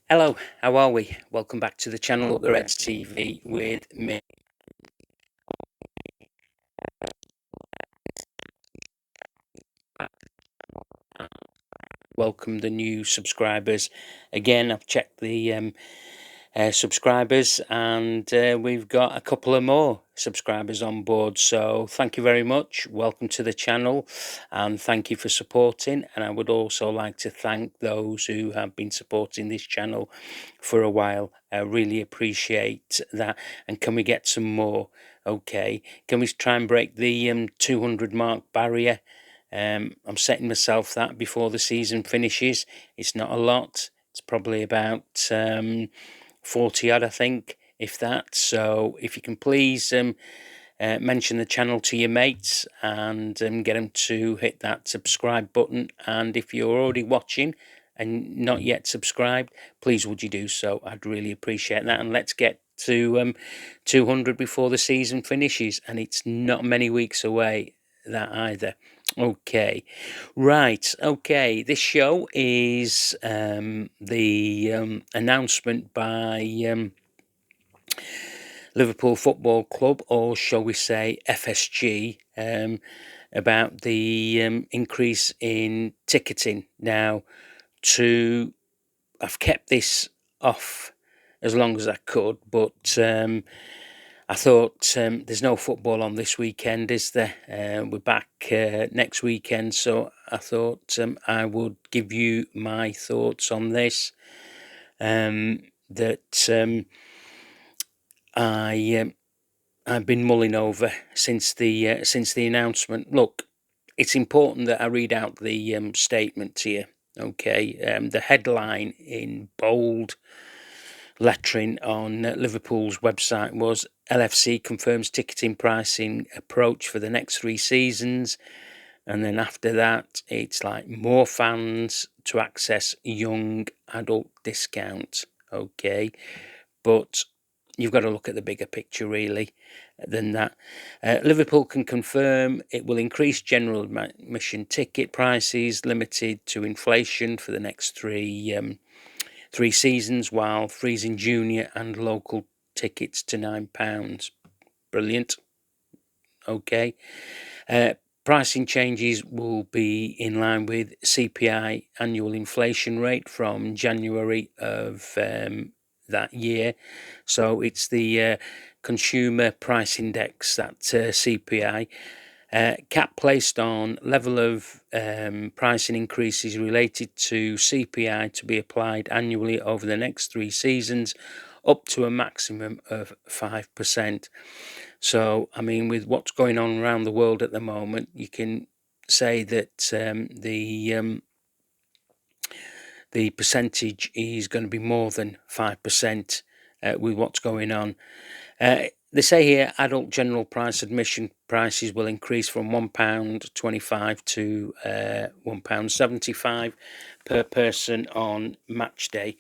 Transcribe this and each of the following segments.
Hello, how are we? Welcome back to the channel, the Reds TV, with me. Welcome the new subscribers. Again, I've checked the subscribers, and we've got a couple of more subscribers on board. So thank you very much. Welcome to the channel, and thank you for supporting. And I would also like to thank those who have been supporting this channel for a while. I really appreciate that. And can we get some more? Okay, can we try and break the 200 mark barrier? I'm setting myself that before the season finishes. It's not a lot. It's probably about 40 odd, I think, if that. So if you can please mention the channel to your mates and get them to hit that subscribe button. And if you're already watching and not yet subscribed, please would you do so? I'd really appreciate that. And let's get to 200 before the season finishes, and it's not many weeks away, that either. Okay, right. Okay, this show is the announcement by Liverpool Football Club, or shall we say FSG, about the increase in ticketing. Now, I've kept this off as long as I could, but I thought there's no football on this weekend, is there? We're back next weekend, so I thought I would give you my thoughts on this. I've been mulling over since the announcement. Look, it's important that I read out the statement to you. Okay, the headline in bold lettering on Liverpool's website was LFC confirms ticketing pricing approach for the next 3 seasons. And then after that, it's like more fans to access young adult discount. Okay. But you've got to look at the bigger picture, really, than that. Liverpool can confirm it will increase general admission ticket prices limited to inflation for the next three seasons, while freezing junior and local tickets to £9. Brilliant. Okay. Pricing changes will be in line with CPI annual inflation rate from January of that year. So it's the Consumer Price Index, that CPI. Cap placed on level of pricing increases related to CPI to be applied annually over the next 3 seasons, up to a maximum of 5%. So, I mean, with what's going on around the world at the moment, you can say that the percentage is going to be more than 5% with what's going on. They say here adult general price admission prices will increase from £1.25 to £1.75 per person on match day.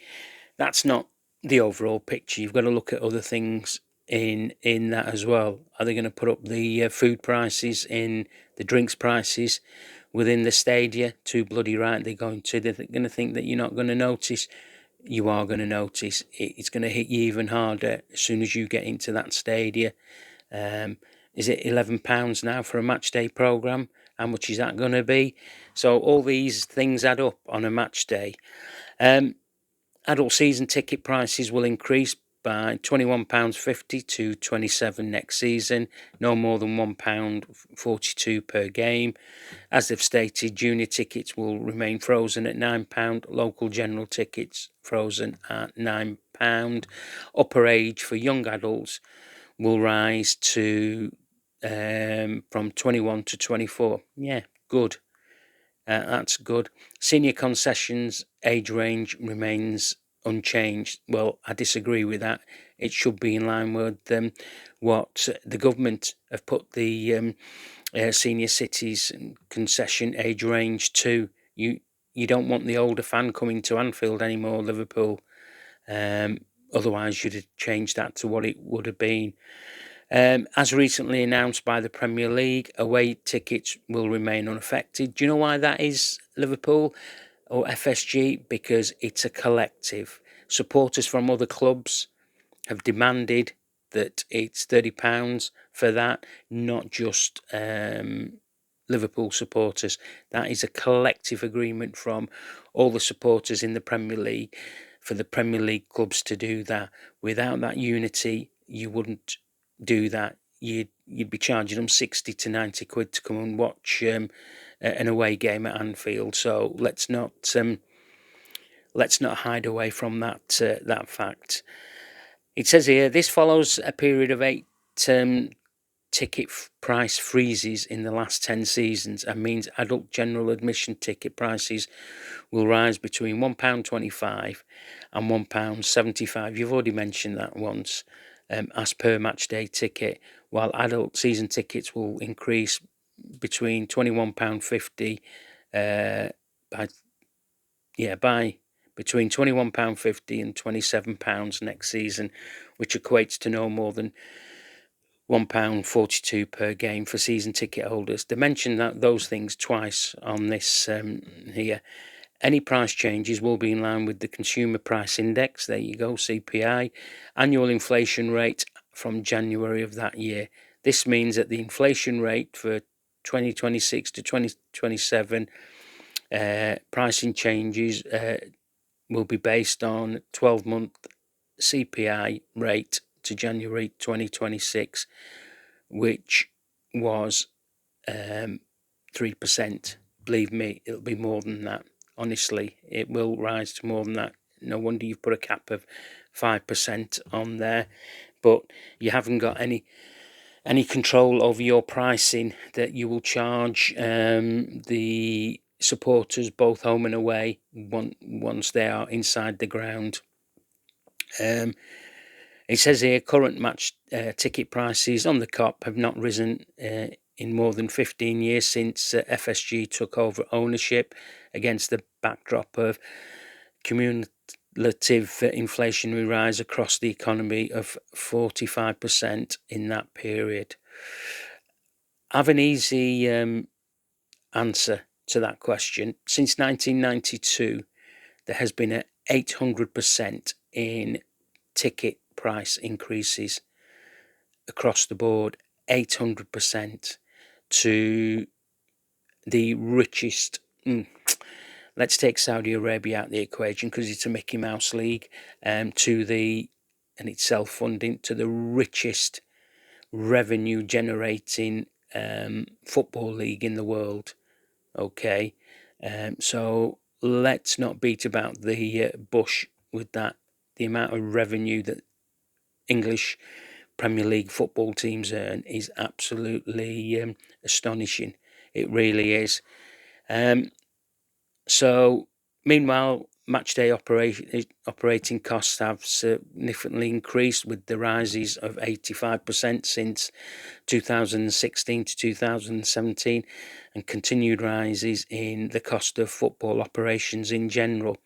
That's not the overall picture. You've got to look at other things in that as well. Are they going to put up the food prices, in the drinks prices within the stadia? Too bloody right they're going to. They're going to think that you're not going to notice. You are going to notice. It's going to hit you even harder as soon as you get into that stadia. Is it £11 now for a match day programme? How much is that going to be? So all these things add up on a match day. Adult season ticket prices will increase by £21.50 to £27 next season, no more than £1.42 per game. As they've stated, junior tickets will remain frozen at £9, local general tickets frozen at £9. Upper age for young adults will rise to from 21 to 24. Yeah, good. That's good. Senior concessions age range remains unchanged. Well, I disagree with that. It should be in line with what the government have put the senior cities concession age range to. You don't want the older fan coming to Anfield anymore, Liverpool. Otherwise, you'd have changed that to what it would have been. As recently announced by the Premier League, away tickets will remain unaffected. Do you know why that is, Liverpool or FSG? Because it's a collective. supporters from other clubs have demanded that it's £30 for that, not just Liverpool supporters. That is a collective agreement from all the supporters in the Premier League for the Premier League clubs to do that. Without that unity, you wouldn't do that. You'd be charging them 60 to 90 quid to come and watch an away game at Anfield. So let's not hide away from that fact. It says here, this follows a period of 8 ticket price freezes in the last 10 seasons and means adult general admission ticket prices will rise between £1.25 and £1.75. You've already mentioned that once, as per match day ticket, while adult season tickets will increase between £21.50 by between £21.50 and £27 next season, which equates to no more than £1.42 per game for season ticket holders. They mention that those things twice on this here. Any price changes will be in line with the Consumer Price Index, there you go, CPI, annual inflation rate from January of that year. This means that the inflation rate for 2026 to 2027 pricing changes will be based on 12-month CPI rate to January 2026, which was 3%. Believe me, it'll be more than that. Honestly, it will rise to more than that. No wonder you've put a cap of 5% on there, but you haven't got any control over your pricing that you will charge the supporters both home and away once they are inside the ground. It says here, current match ticket prices on the Kop have not risen in more than 15 years since FSG took over ownership, against the backdrop of cumulative inflationary rise across the economy of 45% in that period. I have an easy answer to that question. Since 1992, there has been an 800% in ticket price increases across the board, 800% to the richest. Let's take Saudi Arabia out of the equation because it's a Mickey Mouse league, and it's self-funding, to the richest revenue generating football league in the world. Okay, so let's not beat about the bush with that. The amount of revenue that English Premier League football teams earn is absolutely astonishing. It really is. So, meanwhile, matchday operating costs have significantly increased, with the rises of 85% since 2016 to 2017, and continued rises in the cost of football operations in general.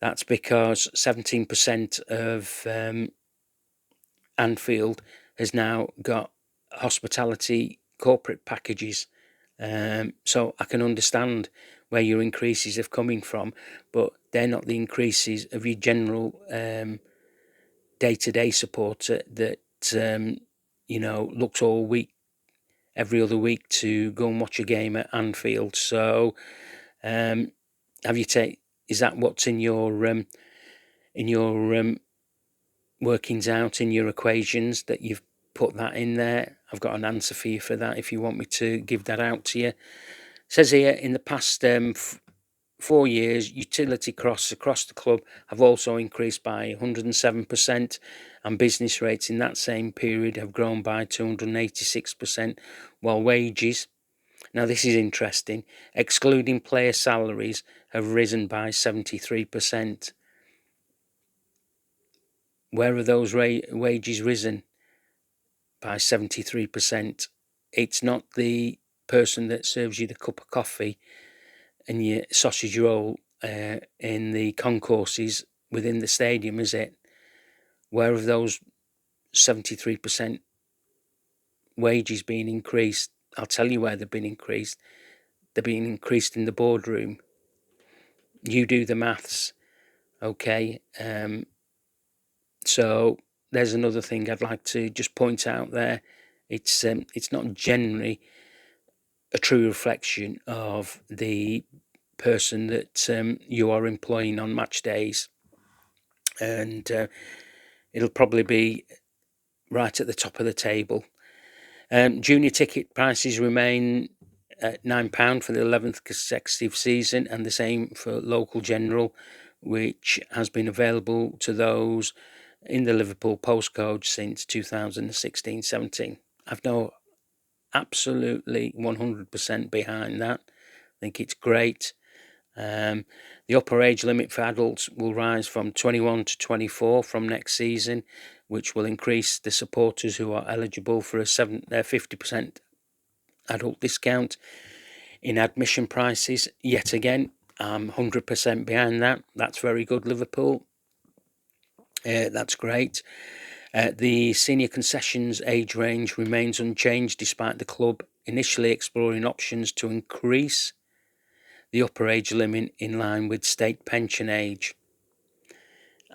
That's because 17% of Anfield has now got hospitality corporate packages. So I can understand where your increases are coming from, but they're not the increases of your general day-to-day supporter that looks all week, every other week, to go and watch a game at Anfield. So is that what's in your workings out, in your equations, that you've put that in there? I've got an answer for you for that if you want me to give that out to you. It says here, in the past 4 years, utility costs across the club have also increased by 107%, and business rates in that same period have grown by 286%, while wages, now this is interesting, excluding player salaries, have risen by 73%. Where are those wages risen by 73%? It's not the person that serves you the cup of coffee and your sausage roll in the concourses within the stadium, is it? Where have those 73% wages been increased? I'll tell you where they've been increased. They've been increased in the boardroom. You do the maths. Okay, so there's another thing I'd like to just point out there. It's not generally a true reflection of the person that you are employing on match days, and it'll probably be right at the top of the table. Junior ticket prices remain at £9 for the 11th consecutive season, and the same for local general, which has been available to those in the Liverpool postcode since 2016-17. I've no absolutely 100% behind that. I think it's great. The upper age limit for adults will rise from 21 to 24 from next season, which will increase the supporters who are eligible for a 50% adult discount in admission prices. Yet again, I'm 100% behind that. That's very good, Liverpool. That's great. The senior concessions age range remains unchanged despite the club initially exploring options to increase the upper age limit in line with state pension age.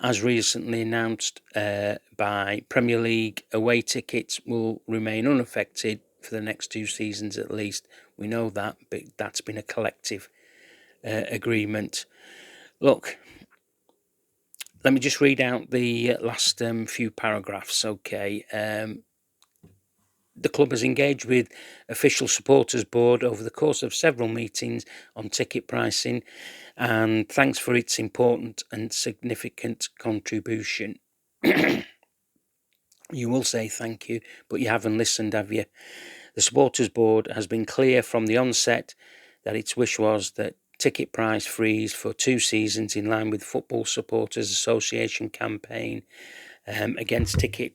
As recently announced by Premier League, away tickets will remain unaffected for the next 2 seasons at least. We know that, but that's been a collective agreement. Look, let me just read out the last few paragraphs, okay? The club has engaged with official supporters board over the course of several meetings on ticket pricing, and thanks for its important and significant contribution. You will say thank you, but you haven't listened, have you? The supporters board has been clear from the onset that its wish was that ticket price freeze for 2 seasons in line with Football Supporters Association campaign against ticket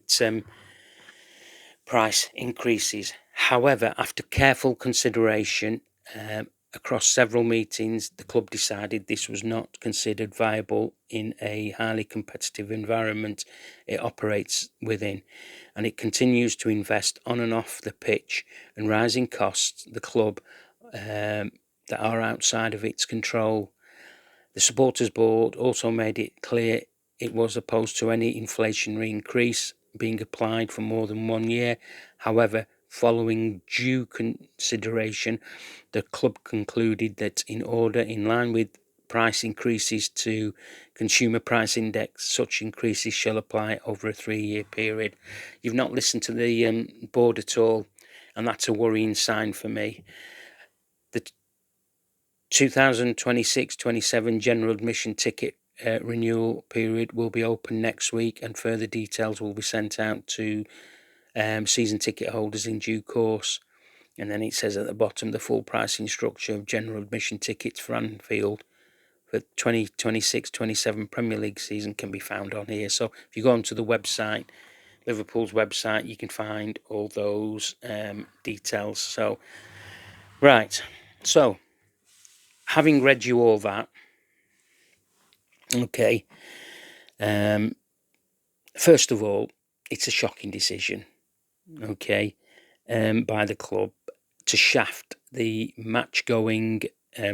price increases. However, after careful consideration across several meetings, the club decided this was not considered viable in a highly competitive environment it operates within, and it continues to invest on and off the pitch, and rising costs the club that are outside of its control. The supporters board also made it clear it was opposed to any inflationary increase being applied for more than 1 year. However, following due consideration, the club concluded that in line with price increases to consumer price index, such increases shall apply over a 3-year period. You've not listened to the board at all, and that's a worrying sign for me. The 2026-27 general admission ticket renewal period will be open next week, and further details will be sent out to season ticket holders in due course. And then it says at the bottom, the full pricing structure of general admission tickets for Anfield for 2026-27 Premier League season can be found on here. So if you go onto the website, Liverpool's website, you can find all those details. So, right. So, having read you all that, okay, first of all, it's a shocking decision, okay, by the club to shaft the match-going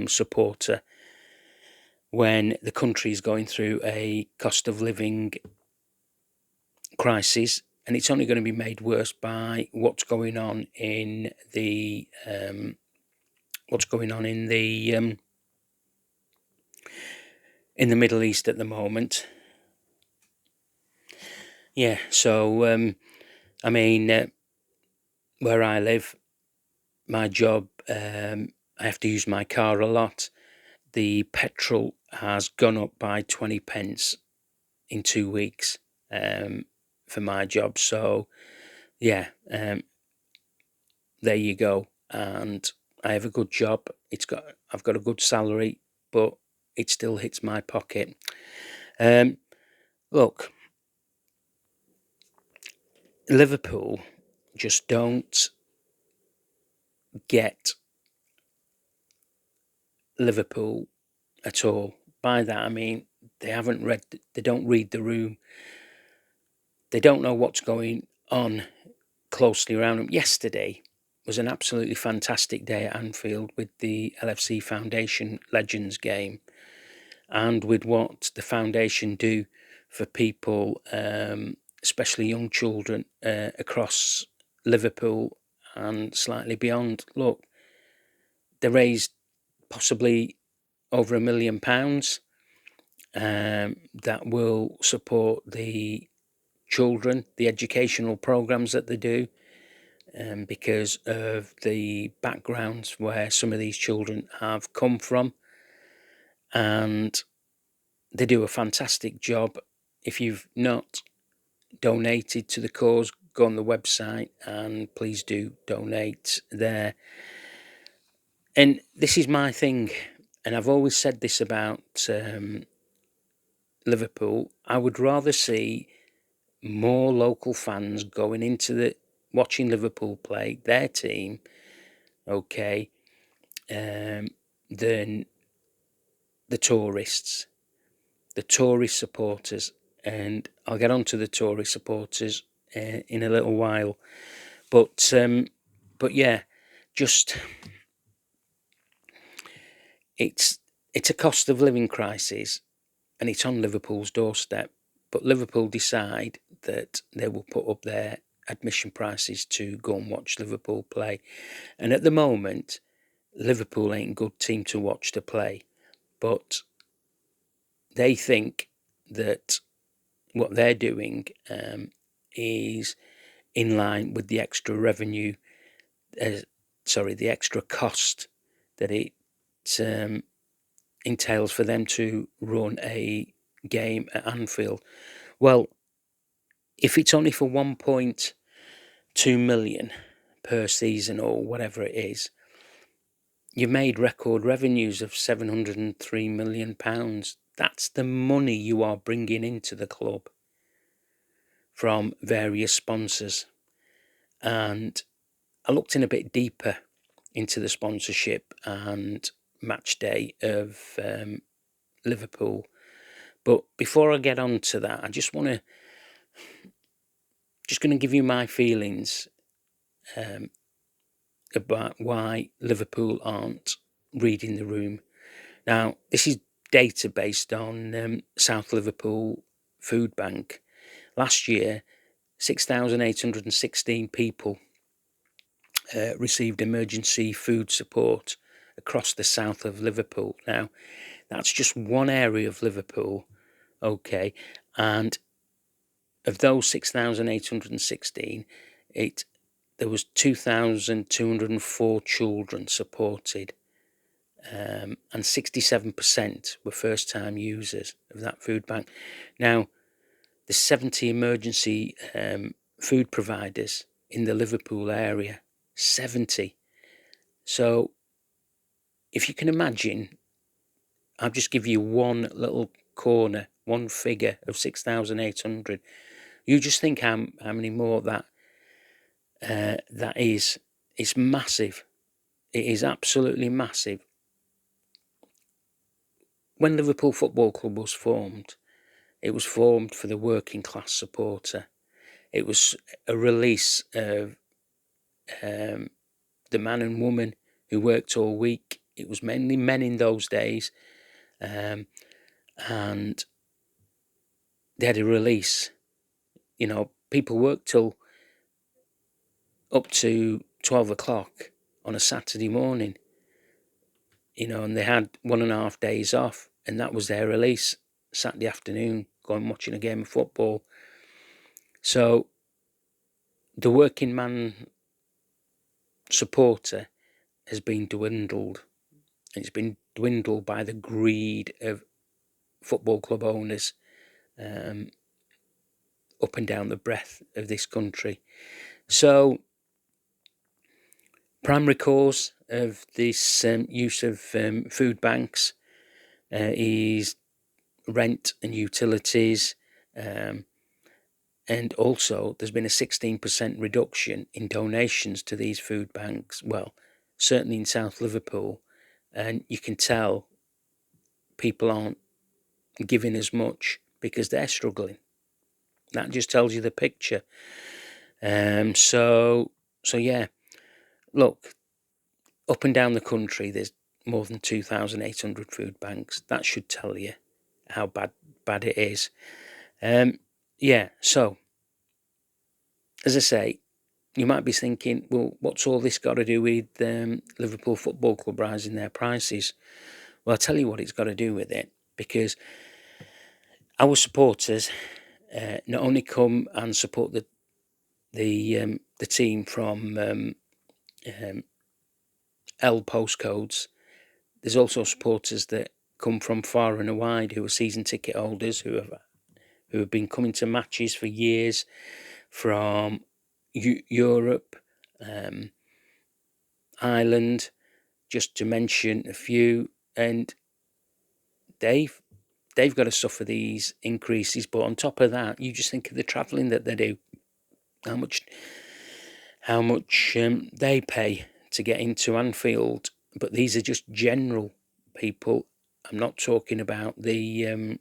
supporter when the country is going through a cost of living crisis, and it's only going to be made worse by what's going on in the Middle East at the moment. Yeah, so I mean, where I live, my job, I have to use my car a lot. The petrol has gone up by 20 pence in 2 weeks for my job. So, yeah, there you go. And I have a good job. I've got a good salary, but it still hits my pocket. Look, Liverpool just don't get Liverpool at all. By that I mean they don't read the room. They don't know what's going on closely around them. Yesterday was an absolutely fantastic day at Anfield with the LFC Foundation Legends game. and with what the foundation do for people, especially young children, across Liverpool and slightly beyond. Look, they raised possibly over £1 million that will support the children, the educational programs that they do, because of the backgrounds where some of these children have come from, and they do a fantastic job. If you've not donated to the cause, go on the website and please do donate there. And this is my thing, and I've always said this about Liverpool. I would rather see more local fans going into watching Liverpool play their team, okay, than the tourist supporters. And I'll get on to the tourist supporters in a little while. But yeah, just it's a cost of living crisis, and it's on Liverpool's doorstep. But Liverpool decide that they will put up their admission prices to go and watch Liverpool play. And at the moment, Liverpool ain't a good team to watch to play. But they think that what they're doing is in line with the extra revenue, the extra cost that it entails for them to run a game at Anfield. Well, if it's only for 1.2 million per season or whatever it is, you made record revenues of £703 million. That's the money you are bringing into the club from various sponsors. And I looked in a bit deeper into the sponsorship and match day of Liverpool. But before I get on to that, I just going to give you my feelings about why Liverpool aren't reading the room. Now, this is data based on South Liverpool Food Bank. Last year, 6,816 people received emergency food support across the south of Liverpool. Now, that's just one area of Liverpool, okay, and of those 6,816, there was 2,204 children supported, and 67% were first-time users of that food bank. Now, the 70 emergency food providers in the Liverpool area, 70. So, if you can imagine, I'll just give you one little corner, one figure of 6,800. You just think how many more that is. It's massive. It is absolutely massive. When Liverpool Football Club was formed, it was formed for the working class supporter. It was a release of the man and woman who worked all week. It was mainly men in those days, and they had a release. You know, people worked till up to 12 o'clock on a Saturday morning, you know, and they had 1.5 days off, and that was their release. Saturday afternoon, going watching a game of football. So the working man supporter has been dwindled. It's been dwindled by the greed of football club owners up and down the breadth of this country. So primary cause of this use of food banks is rent and utilities, and also there's been a 16% reduction in donations to these food banks. Well, certainly in South Liverpool, and you can tell people aren't giving as much because they're struggling. That just tells you the picture. So yeah, look, up and down the country, there's more than 2,800 food banks. That should tell you how bad it is. Yeah, so as I say, you might be thinking, well, what's all this got to do with Liverpool Football Club rising their prices? Well, I'll tell you what it's got to do with it, because our supporters not only come and support the team from L postcodes, there's also supporters that come from far and wide who are season ticket holders who have been coming to matches for years from Europe, Ireland, just to mention a few, and they've got to suffer these increases. But on top of that, you just think of the travelling that they do, how much they pay to get into Anfield. But these are just general people. I'm not talking about the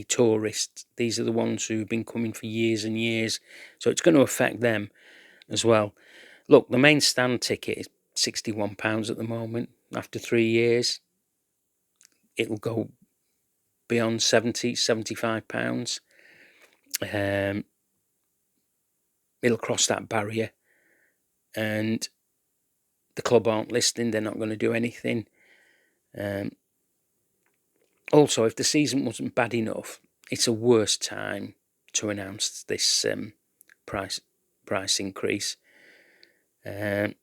tourists. These are the ones who've been coming for years and years. So it's going to affect them as well. Look, the main stand ticket is £61 at the moment. After 3 years, it'll go beyond £75. It'll cross that barrier, and the club aren't listening. They're not going to do anything. Also, if the season wasn't bad enough, it's a worse time to announce this price increase. Then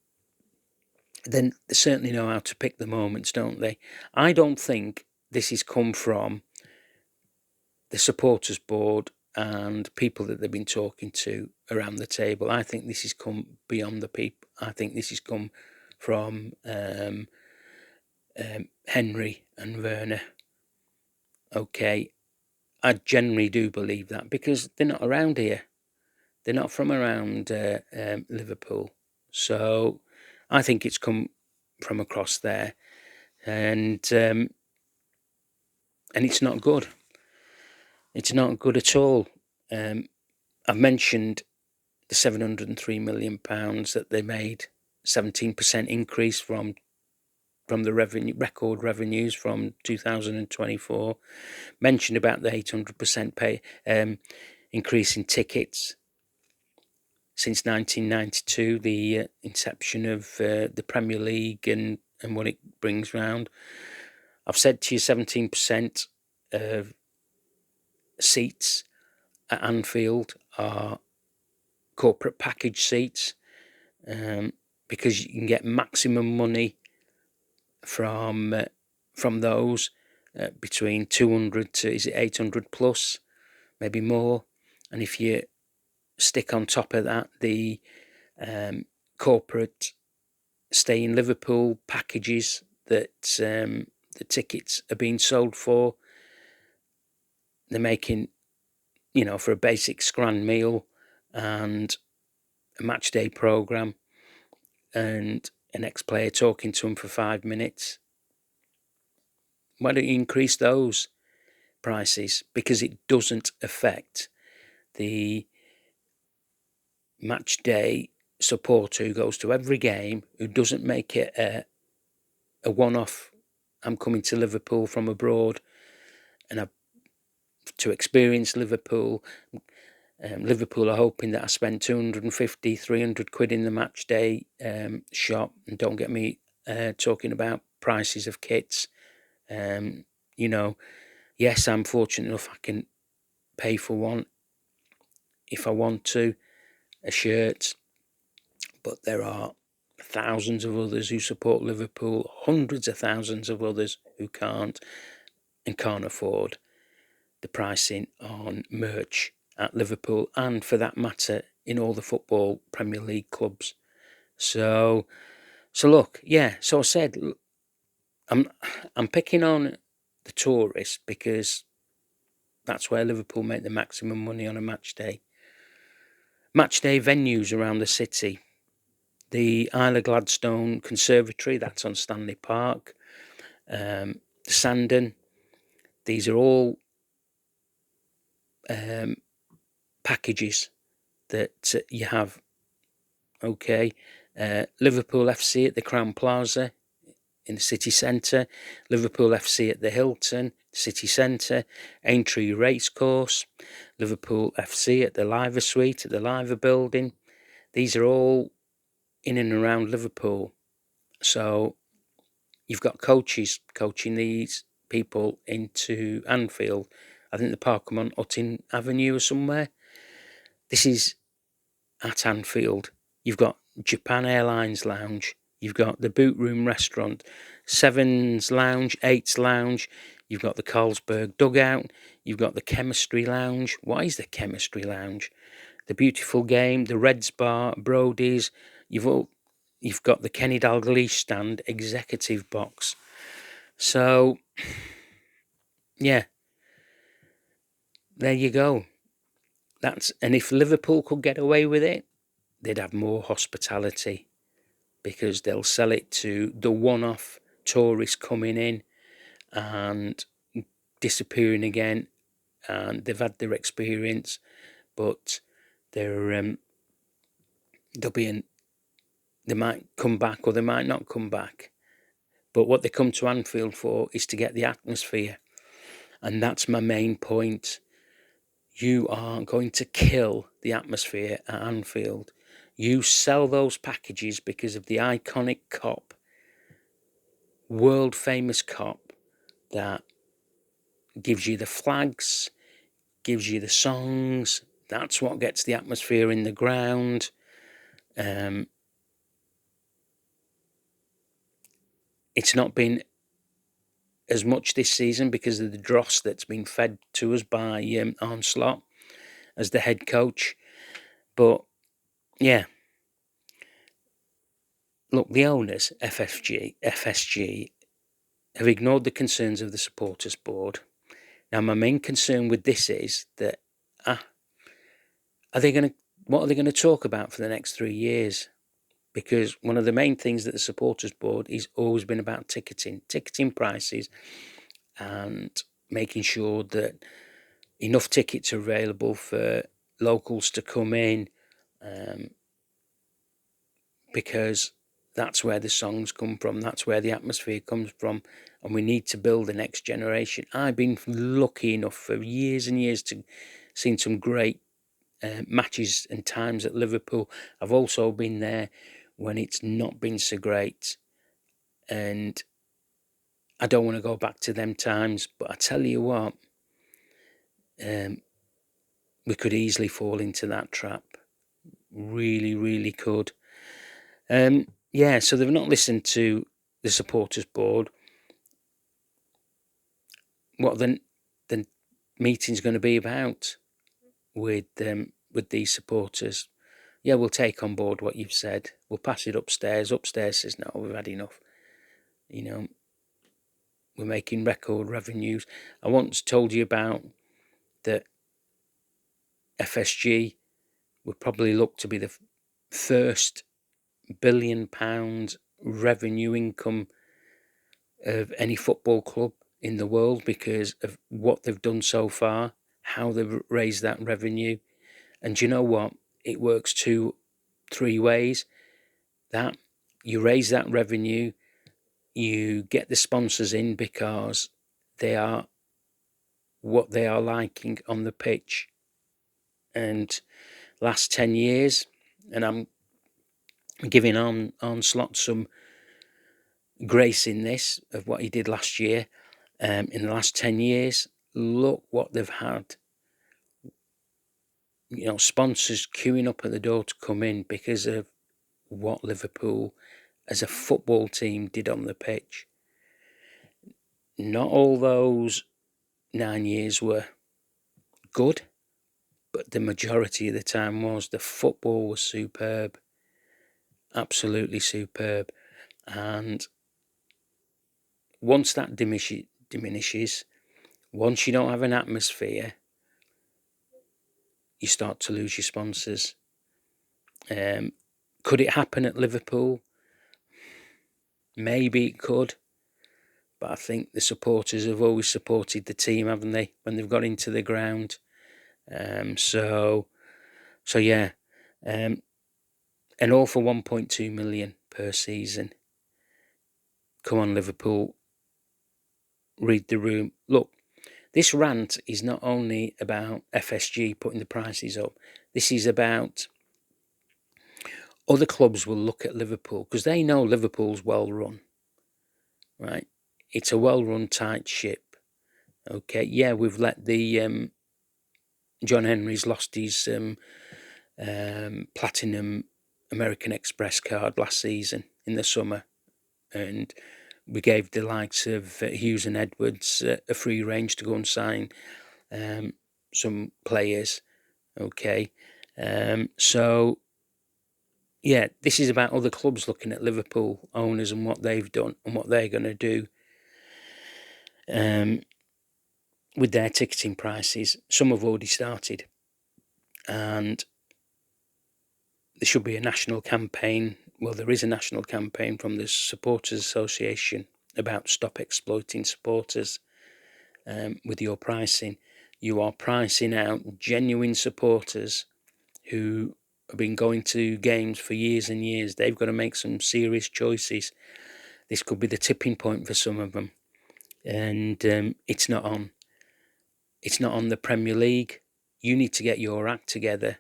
they certainly know how to pick the moments, don't they? I don't think this has come from the supporters board and people that they've been talking to around the table. I think this has come beyond the people. I think this has come from Henry and Werner. Okay, I generally do believe that, because they're not around here. They're not from around Liverpool. So I think it's come from across there. And it's not good. It's not good at all. I've mentioned the £703 million that they made, 17% increase from the record revenues from 2024. Mentioned about the 800% pay increase in tickets since 1992, the inception of the Premier League and what it brings round. I've said to you 17% of seats at Anfield are corporate package seats, because you can get maximum money from those, between 200 to 800 plus, maybe more. And if you stick on top of that the corporate stay in Liverpool packages that the tickets are being sold for, they're making, for a basic scran meal and a match day programme and an ex-player talking to them for 5 minutes. Why don't you increase those prices? Because it doesn't affect the match day supporter who goes to every game, who doesn't make it a one-off. I'm coming to Liverpool from abroad and to experience Liverpool. Liverpool are hoping that I spend 250, 300 quid in the match day shop. And don't get me talking about prices of kits. Yes, I'm fortunate enough I can pay for one if I want to, a shirt. But there are thousands of others who support Liverpool, hundreds of thousands of others who can't and can't afford the pricing on merch at Liverpool, and for that matter in all the football Premier League clubs. So look, yeah. So I said I'm picking on the tourists because that's where Liverpool make the maximum money on a match day. Match day venues around the city. The Isle of Gladstone Conservatory, that's on Stanley Park. The Sandon. These are all packages that you have. Okay. Liverpool FC at the Crowne Plaza in the city centre, Liverpool FC at the Hilton city centre, Aintree Racecourse, Liverpool FC at the Liver Suite at the Liver Building. These are all in and around Liverpool. So you've got coaches coaching these people into Anfield. I think the park come on Utting Avenue or somewhere. This is at Anfield. You've got Japan Airlines Lounge. You've got the Boot Room Restaurant, Seven's Lounge, Eight's Lounge. You've got the Carlsberg Dugout. You've got the Chemistry Lounge. What is the Chemistry Lounge? The Beautiful Game, the Reds Bar, Brody's. You've got the Kenny Dalglish Stand, Executive Box. So, yeah, there you go. And if Liverpool could get away with it, they'd have more hospitality, because they'll sell it to the one-off tourists coming in and disappearing again, and they've had their experience, but they might come back or they might not come back. But what they come to Anfield for is to get the atmosphere, and that's my main point. You are going to kill the atmosphere at Anfield. You sell those packages because of the iconic Kop, world famous Kop, that gives you the flags, gives you the songs. That's what gets the atmosphere in the ground. It's not been as much this season because of the dross that's been fed to us by Arne Slot as the head coach. But yeah, look, the owners, FSG, have ignored the concerns of the supporters board. Now, my main concern with this is that what are they going to talk about for the next 3 years? Because one of the main things that the supporters board has always been about ticketing prices, and making sure that enough tickets are available for locals to come in, because that's where the songs come from, that's where the atmosphere comes from, and we need to build the next generation. I've been lucky enough for years and years to see some great matches and times at Liverpool. I've also been there when it's not been so great, and I don't want to go back to them times. But I tell you what, we could easily fall into that trap. Really, really could. Yeah, so they've not listened to the supporters board. What the meeting's going to be about with these supporters? Yeah, we'll take on board what you've said. We'll pass it upstairs. Upstairs says, no, we've had enough. We're making record revenues. I once told you about that FSG would probably look to be the first £1 billion revenue income of any football club in the world, because of what they've done so far, how they've raised that revenue. And you know what? It works 2-3 ways. That you raise that revenue, you get the sponsors in because they are what they are liking on the pitch. And last 10 years, and I'm giving Arne Slot some grace in this of what he did last year. In the last 10 years, look what they've had. Sponsors queuing up at the door to come in because of what Liverpool as a football team did on the pitch. Not all those 9 years were good, but the majority of the time was. The football was superb, absolutely superb. And once that diminishes, once you don't have an atmosphere, you start to lose your sponsors. Could it happen at Liverpool? Maybe it could. But I think the supporters have always supported the team, haven't they, when they've got into the ground? So yeah. And all for 1.2 million per season. Come on, Liverpool, read the room. Look, this rant is not only about FSG putting the prices up. This is about other clubs will look at Liverpool because they know Liverpool's well run, right? It's a well run, tight ship. Okay, yeah, we've let the John Henry's lost his platinum American Express card last season in the summer, and we gave the likes of Hughes and Edwards a free range to go and sign some players. Okay, so yeah, this is about other clubs looking at Liverpool owners and what they've done and what they're going to do with their ticketing prices. Some have already started, and there should be a national campaign. Well, there is a national campaign from the Supporters Association about stop exploiting supporters with your pricing. You are pricing out genuine supporters who have been going to games for years and years. They've got to make some serious choices. This could be the tipping point for some of them, and it's not on. It's not on the Premier League. You need to get your act together.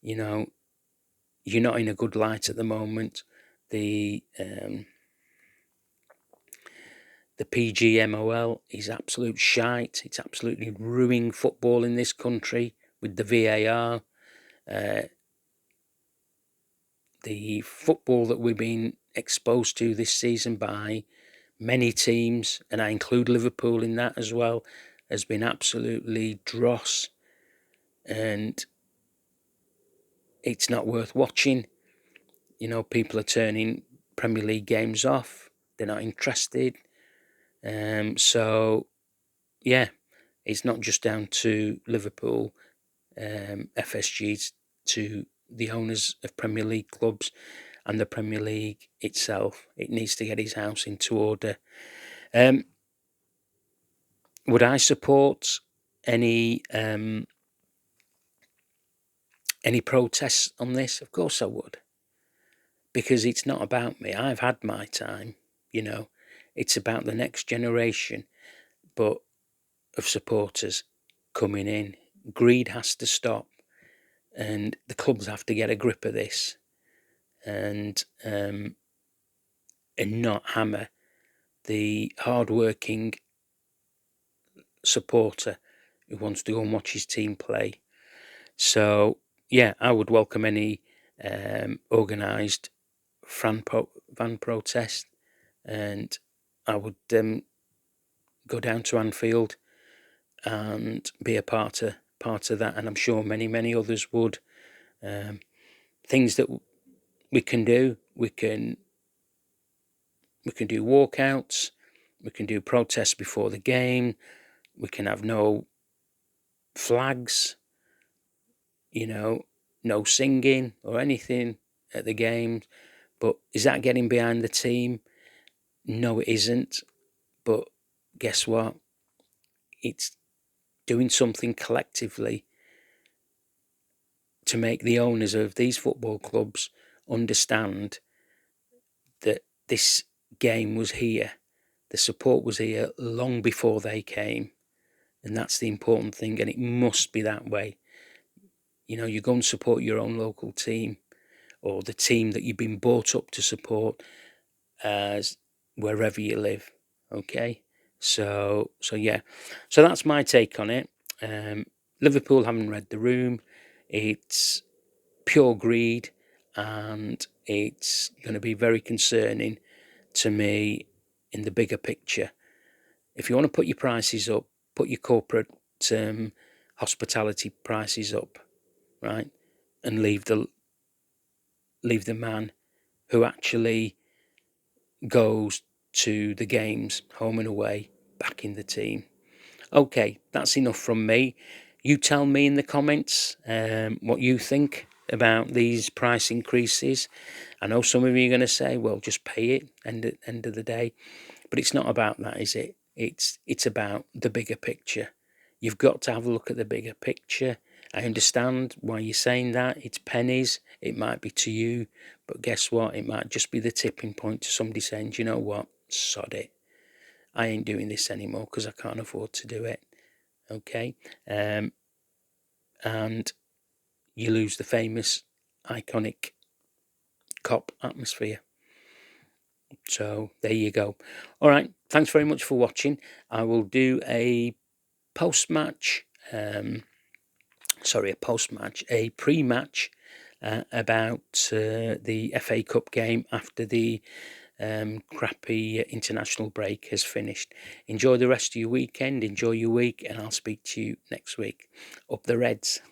You know, you're not in a good light at the moment. The PGMOL is absolute shite. It's absolutely ruining football in this country with the VAR. The football that we've been exposed to this season by many teams, and I include Liverpool in that as well, has been absolutely dross, and it's not worth watching. You know, people are turning Premier League games off. They're not interested. So, yeah, it's not just down to Liverpool, FSGs, to the owners of Premier League clubs and the Premier League itself. It needs to get his house into order. Would I support any protests on this? Of course I would, because it's not about me. I've had my time, you know. It's about the next generation, but of supporters coming in. Greed has to stop, and the clubs have to get a grip of this, and not hammer the hard-working supporter who wants to go and watch his team play. So, yeah, I would welcome any organised fan protest, and I would go down to Anfield and be a part of that, and I'm sure many others would. Things that we can do, we can do walkouts, we can do protests before the game, we can have no flags, you know, no singing or anything at the games. But is that getting behind the team? No, it isn't. But guess what? It's doing something collectively to make the owners of these football clubs understand that this game was here. The support was here long before they came. And that's the important thing. And it must be that way. You know, you go and support your own local team or the team that you've been brought up to support as wherever you live. Okay. So yeah. So that's my take on it. Liverpool haven't read the room. It's pure greed, and it's going to be very concerning to me in the bigger picture. If you want to put your prices up, put your corporate hospitality prices up, right, and leave the man who actually goes to the games, home and away, back in the team. Okay, that's enough from me. You tell me in the comments what you think about these price increases. I know some of you are going to say, well, just pay it, end of the day. But it's not about that, is it? It's about the bigger picture. You've got to have a look at the bigger picture. I understand why you're saying that. It's pennies. It might be to you. But guess what? It might just be the tipping point to somebody saying, do you know what? sod it. I ain't doing this anymore because I can't afford to do it. Okay, and you lose the famous, iconic Kop atmosphere. So there you go. All right, thanks very much for watching. I will do a post-match, a pre-match about the FA Cup game after the crappy international break has finished. Enjoy the rest of your weekend, enjoy your week, and I'll speak to you next week. Up the Reds.